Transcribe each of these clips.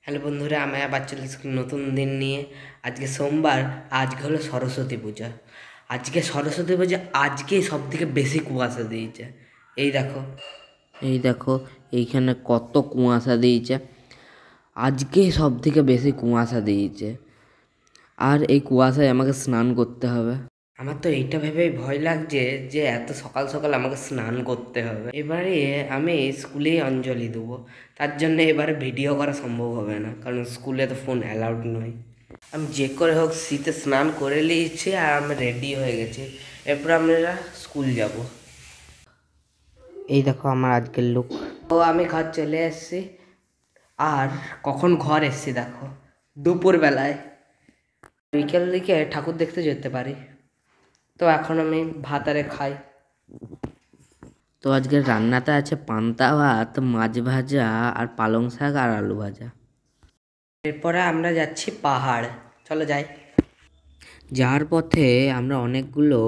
Hello বন্ধুরা, আমি আবার চলে এসেছি নতুন দিন নিয়ে। আজকে সোমবার, আজকে হলো সরস্বতী পূজা। আজকে সরস্বতী পূজা, আজকে সব থেকে বেশি কুয়াশা দিয়েছে। এই দেখো এইখানে কত কুয়াশা দিয়েছে। আজকে সব থেকে বেশি কুয়াশা দিয়েছে, আর এই কুয়াশায় আমাকে স্নান করতে হবে। আমার তো এইটা ভেবেই ভয় লাগছে যে এত সকাল সকাল আমাকে স্নান করতে হবে। এবারে আমি স্কুলেই অঞ্জলি দেবো, তার জন্য এবারে ভিডিও করা সম্ভব হবে না, কারণ স্কুলে তো ফোন অ্যালাউড নয়। আমি যে করে হোক শীতে স্নান করে নিয়েছি আর আমি রেডি হয়ে গেছি। এরপর আমরা স্কুল যাব। এই দেখো আমার আজকের লুক। তো আমি ঘর চলে এসেছি, আর কখন ঘর এসেছি দেখো, দুপুরবেলায়। বিকেল দিকে ঠাকুর দেখতে যেতে পারি। তো এখন আমি ভাত আরে খাই। তো আজকের রান্নাতে আছে পান্তা ভাত, মাছ ভাজা, আর পালং শাক, আর আলু ভাজা। এরপরে আমরা যাচ্ছি পাহাড়, চলো যাই। যাওয়ার পথে আমরা অনেকগুলো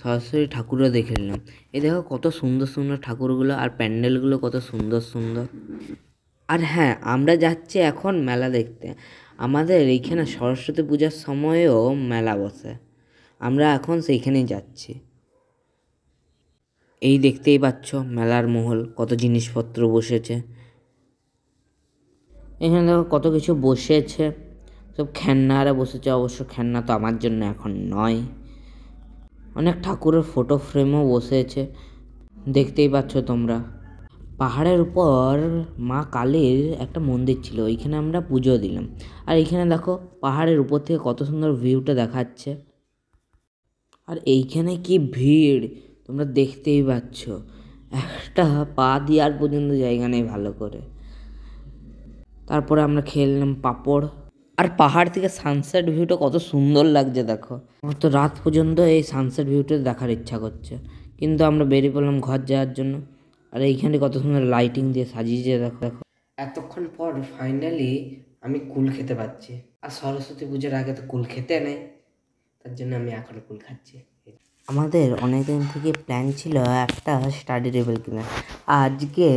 সরস্বতী ঠাকুরও দেখে নিলাম। এই দেখো কত সুন্দর সুন্দর ঠাকুরগুলো, আর প্যান্ডেলগুলো কত সুন্দর সুন্দর। আর হ্যাঁ, আমরা যাচ্ছি এখন মেলা দেখতে। আমাদের এইখানে সরস্বতী পূজার সময়েও মেলা বসে, আমরা এখন সেইখানেই যাচ্ছি। এই দেখতেই পাচ্ছ মেলার মহল, কত জিনিসপত্র বসেছে। এখানে দেখো কত কিছু বসেছে, সব খেলনারা বসেছে। অবশ্য খেলনা তো আমার জন্য এখন নয়। অনেক ঠাকুরের ফটো ফ্রেমও বসেছে, দেখতেই পাচ্ছ তোমরা। পাহাড়ের উপর মা কালীর একটা মন্দির ছিল, ওইখানে আমরা পুজো দিলাম। আর এইখানে দেখো পাহাড়ের উপর থেকে কত সুন্দর ভিউটা দেখাচ্ছে। আর এইখানে কি ভিড় তোমরা দেখতেই পাচ্ছ, একটা পা দেওয়ার পর্যন্ত জায়গা নেই ভালো করে। তারপরে আমরা খেললাম পাপড়। আর পাহাড় থেকে সানসেট ভিউটা কত সুন্দর লাগছে দেখো। আমার তো রাত পর্যন্ত এই সানসেট ভিউটা দেখার ইচ্ছা করছে, কিন্তু আমরা বেরিয়ে পড়লাম ঘর যাওয়ার জন্য। আর এইখানে কত সুন্দর লাইটিং দিয়ে সাজিয়েছে দেখো দেখো। এতক্ষণ পর ফাইনালি আমি কুল খেতে পাচ্ছি। আর সরস্বতী পুজোর আগে তো কুল খেতে নেই, তার জন্য আমি এখন কুল খাচ্ছি। আমাদের অনেকদিন থেকে প্ল্যান ছিল একটা স্টাডি টেবিল কেনার। আজকে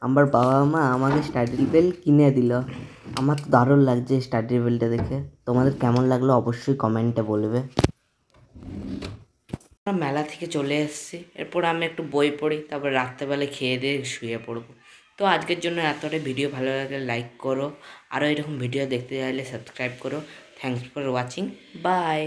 আমার বাবা মা আমাকে স্টাডি টেবিল কিনে দিল। আমার তো দারুণ লাগছে স্টাডি টেবিলটা দেখে। তোমাদের কেমন লাগলো অবশ্যই কমেন্টে বলবে। মেলা থেকে চলে এসেছি, এরপর আমি একটু বই পড়ি, তারপর রাত্রেবেলা খেয়ে দিয়ে শুয়ে পড়বো। তো আজকের জন্য এতটাই। ভিডিও ভালো লাগলে লাইক করো, আরও এরকম ভিডিও দেখতে চাইলে সাবস্ক্রাইব করো। Thanks for watching, by.